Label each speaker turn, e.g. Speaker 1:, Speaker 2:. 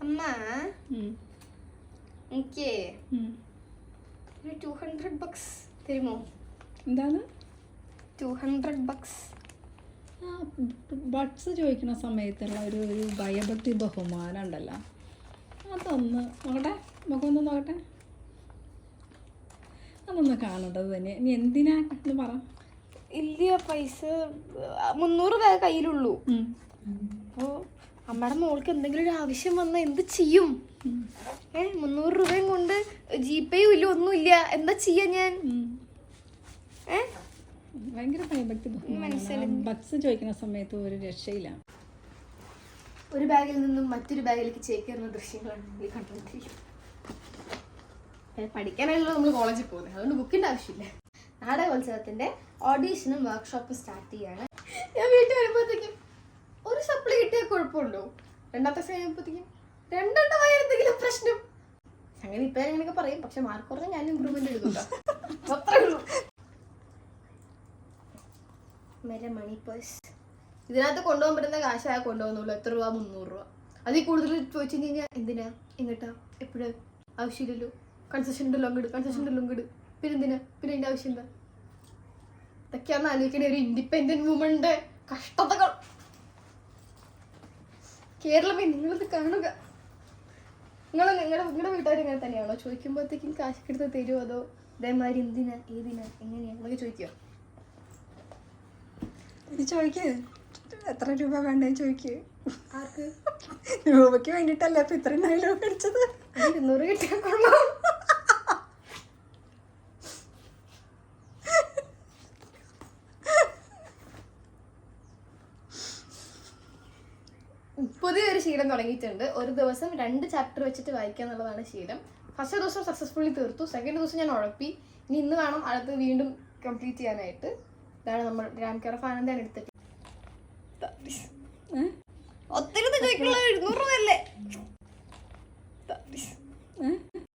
Speaker 1: അമ്മ എനിക്ക് ഒരു $200 തരുമോ?
Speaker 2: എന്താണ്
Speaker 1: $200?
Speaker 2: ബഡ്സ് ചോദിക്കുന്ന സമയത്തുള്ള ഒരു ഭയഭക്തി ബഹുമാനം ഉണ്ടല്ലോ, അതൊന്ന് നോക്കട്ടെ, നമുക്കൊന്ന് നോക്കട്ടെ, അതൊന്ന് കാണേണ്ടത് തന്നെ. നീ എന്തിനാ എന്ന് പറ.
Speaker 1: ഇല്ല, പൈസ 300 രൂപ കയ്യിലുള്ളൂ. അപ്പോൾ അമ്മയുടെ മോൾക്ക് എന്തെങ്കിലും ഒരു ആവശ്യം വന്നാൽ എന്ത് ചെയ്യും? 300 രൂപയും കൊണ്ട് ജിപേയും ഇല്ല, ഒന്നുമില്ല, എന്താ ചെയ്യാ ഞാൻ?
Speaker 2: ഭയങ്കര ഭയഭക്തി ബഹുമാനം. ബഡ്സ് ചോദിക്കുന്ന സമയത്ത് ഒരു രക്ഷയില്ല.
Speaker 1: ഒരു ബാഗിൽ നിന്നും മറ്റൊരു ബാഗിലേക്ക് ചേക്കേറുന്ന ദൃശ്യങ്ങളാണ് ഈ കണ്ടുകൊണ്ടിരിക്കുന്നത്. പഠിക്കാനാണല്ലോ നമ്മൾ കോളേജിൽ പോകുന്നത്, അതുകൊണ്ട് ബുക്കിൻ്റെ ആവശ്യമില്ല. നാടകോത്സവത്തിന്റെ ഓഡീഷനും വർക്ക്ഷോപ്പും സ്റ്റാർട്ട് ചെയ്യാണ്. ഞാൻ വീട്ടിൽ വരുമ്പോഴത്തേക്കും ഒരു സപ്ലൈ കിട്ടിയാൽ കുഴപ്പമുണ്ടോ? രണ്ടാമത്തെ കഴിയുമ്പോഴത്തേക്കും രണ്ടെണ്ണമായ എന്തെങ്കിലും പ്രശ്നം. അങ്ങനെ ഇപ്പം അങ്ങനെയൊക്കെ പറയും, പക്ഷെ മാർക്ക് കുറഞ്ഞാൽ ഞാൻ ഇമ്പ്രൂവ്മെന്റ് എടുക്കുക. അത്രേ ഉള്ളൂ. മണി പേഴ്സ് ഇതിനകത്ത് കൊണ്ടുപോകാൻ പറ്റുന്ന കാശായ കൊണ്ടുപോകുന്നുള്ളൂ. എത്ര രൂപ? 300 രൂപ. അതിൽ കൂടുതൽ ചോദിച്ചു കഴിഞ്ഞാൽ എന്തിനാ, എങ്ങോട്ടാ, എപ്പോഴും ആവശ്യമില്ലല്ലോ, കൺസെഷൻ ഉണ്ടല്ലോ അങ്ങോട്ട്, കൺസെഷൻ ഉണ്ടല്ലോ ഇങ്ങോട്ട്, പിന്നെ എന്തിനാ, പിന്നെ അതിൻ്റെ ആവശ്യം എന്താ? ഇതൊക്കെയാന്ന് ആലോചിക്കണേ ഒരു ഇൻഡിപെൻഡന്റ് വുമന്റെ കഷ്ടതകൾ. കേരളമേ, നിങ്ങളിത് കാണുക. നിങ്ങളുടെ വീട്ടുകാർ ഇങ്ങനെ തന്നെയാണോ? ചോദിക്കുമ്പോഴത്തേക്കും കാശൊക്കെ എടുത്ത് തരുമോ, അതോ ഇതേമാതിരി എന്തിനാ, ഏതിനാ, എങ്ങനെയാ എന്നൊക്കെ ചോദിക്കുക?
Speaker 2: ഇത് ചോദിക്കേ, എത്ര രൂപ വേണ്ടേ ചോദിക്കേ.
Speaker 1: ആർക്ക്?
Speaker 2: രൂപയ്ക്ക് വേണ്ടിട്ടല്ലേ അപ്പൊ ഇത്രയും രൂപ അടിച്ചത്.
Speaker 1: 200 കിട്ടിയാൽ കൊള്ളാം. പുതിയൊരു ശീലം തുടങ്ങിയിട്ടുണ്ട്. ഒരു ദിവസം 2 ചാപ്റ്റർ വെച്ചിട്ട് വായിക്കുക എന്നുള്ളതാണ് ശീലം. ഫസ്റ്റ് ദിവസം സക്സസ്ഫുള്ളി തീർത്തു. സെക്കൻഡ് ദിവസം ഞാൻ ഉഴപ്പി. ഇനി ഇന്ന് വേണം അടുത്ത് വീണ്ടും കംപ്ലീറ്റ് ചെയ്യാനായിട്ട്. ഇതാണ് നമ്മൾ രാം കെയർ ഓഫ് ആനന്ദാണ് എടുത്തിട്ട്. ഒത്തിരി ചോദിക്കുള്ള 200